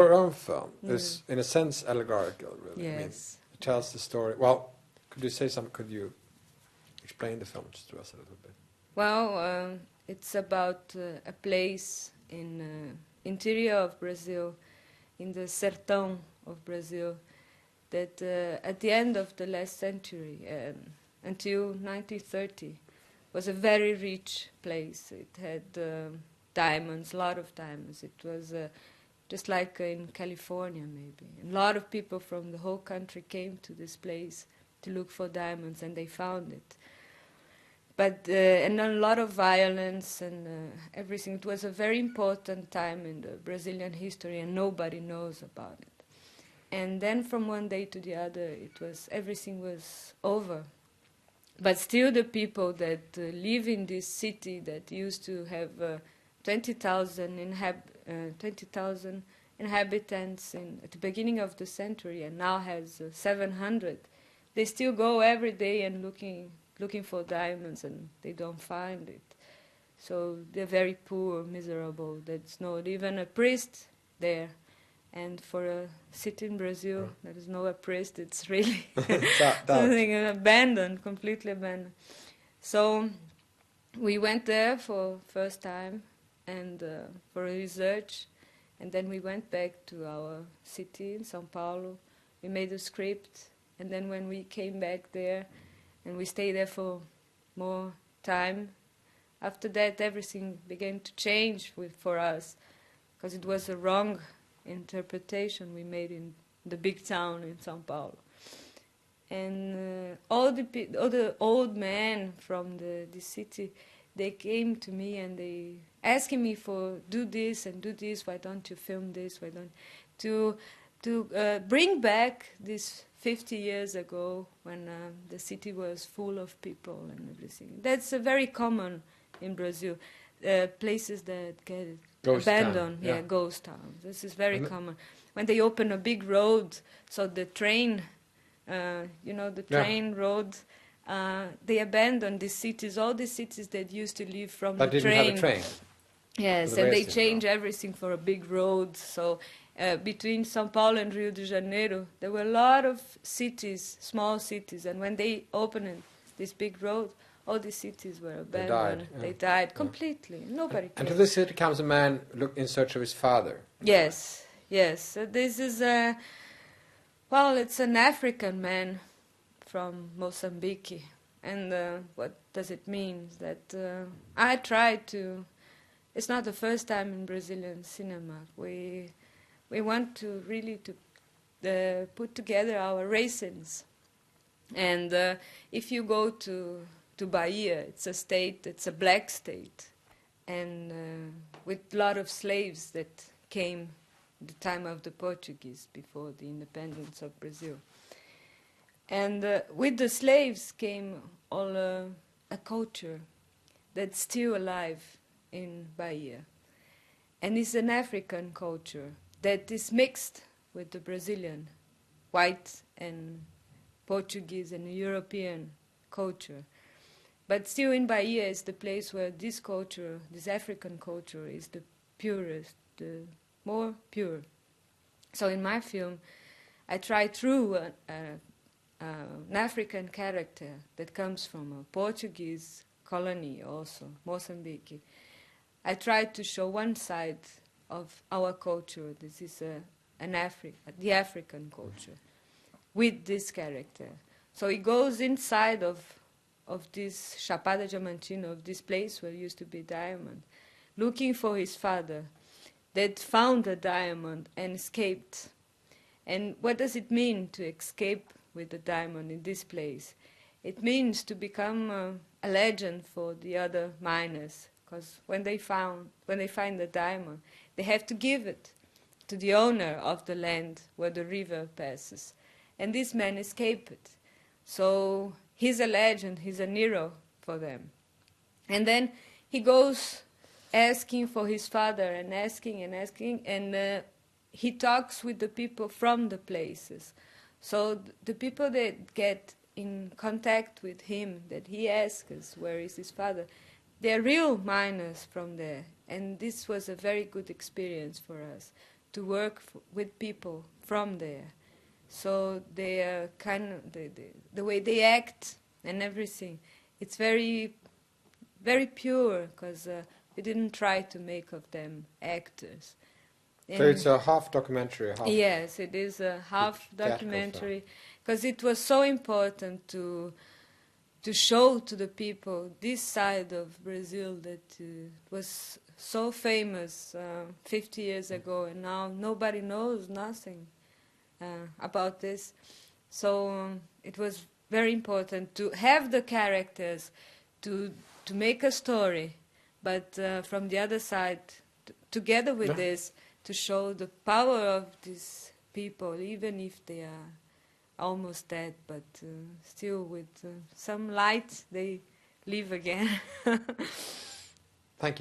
Your own film is, in a sense, allegorical, really. Yes. I mean, it tells the story. Well, could you say something? Could you explain the film just to us a little bit? Well, it's about a place in interior of Brazil, in the sertão of Brazil, that at the end of the last century, until 1930, was a very rich place. It had diamonds, a lot of diamonds. It was just like in California, maybe. And a lot of people from the whole country came to this place to look for diamonds, and they found it. But and a lot of violence and everything. It was a very important time in the Brazilian history, and nobody knows about it. And then from one day to the other, everything was over. But still, the people that live in this city that used to have 20,000 inhabitants at the beginning of the century, and now has 700, they still go every day and looking for diamonds, and they don't find it. So they're very poor, miserable. There's not even a priest there. And for a city in Brazil, there is no a priest. It's really something abandoned, completely abandoned. So we went there for first time and for research, and then we went back to our city in São Paulo. We made a script, and then when we came back there, and we stayed there for more time, after that everything began to change for us, because it was a wrong interpretation we made in the big town in São Paulo. And all the old men from the city, they came to me and they asking me for do this and do this. Why don't you film this? Why don't to bring back this 50 years ago when the city was full of people and everything. That's very common in Brazil. Places that get ghost abandoned, town. Ghost towns. This is very common. When they open a big road, so the train, train road, they abandon these cities, all the cities that used to live from that the train. That didn't have a train. Yes, and they change everything for a big road. So between São Paulo and Rio de Janeiro, there were a lot of cities, small cities, and when they opened this big road, all the cities were abandoned. They died completely. Nobody cared. And to this city comes a man in search of his father. Yes. So this is it's an African man from Mozambique. And what does it mean? That I tried to... It's not the first time in Brazilian cinema. We want to really put together our races. And if you go to Bahia, it's a state, it's a black state, and with a lot of slaves that came at the time of the Portuguese, before the independence of Brazil. And with the slaves came all a culture that's still alive in Bahia. And it's an African culture that is mixed with the Brazilian, white and Portuguese and European culture. But still in Bahia is the place where this culture, this African culture, is the purest, the more pure. So in my film, I try through an African character that comes from a Portuguese colony also, Mozambique. I try to show one side of our culture. This is the African culture, with this character. So he goes inside of this Chapada Diamantina, of this place where used to be diamond, looking for his father that found a diamond and escaped. And what does it mean to escape with the diamond in this place? It means to become a legend for the other miners, because when they find the diamond, they have to give it to the owner of the land where the river passes. And this man escaped. So he's a legend, he's a hero for them. And then he goes asking for his father and asking, and he talks with the people from the places. So the people that get in contact with him, that he asks where is his father, they're real miners from there. And this was a very good experience for us, to work with people from there. So they are kind of the way they act and everything. It's very, very pure, because we didn't try to make of them actors. So it's a half documentary, half... Yes, it is a half documentary, because it was so important to show to the people this side of Brazil that was so famous 50 years ago, and now nobody knows nothing about this. So it was very important to have the characters, to make a story, but from the other side, together with this, to show the power of these people, even if they are almost dead, but still with some light they live again. Thank you.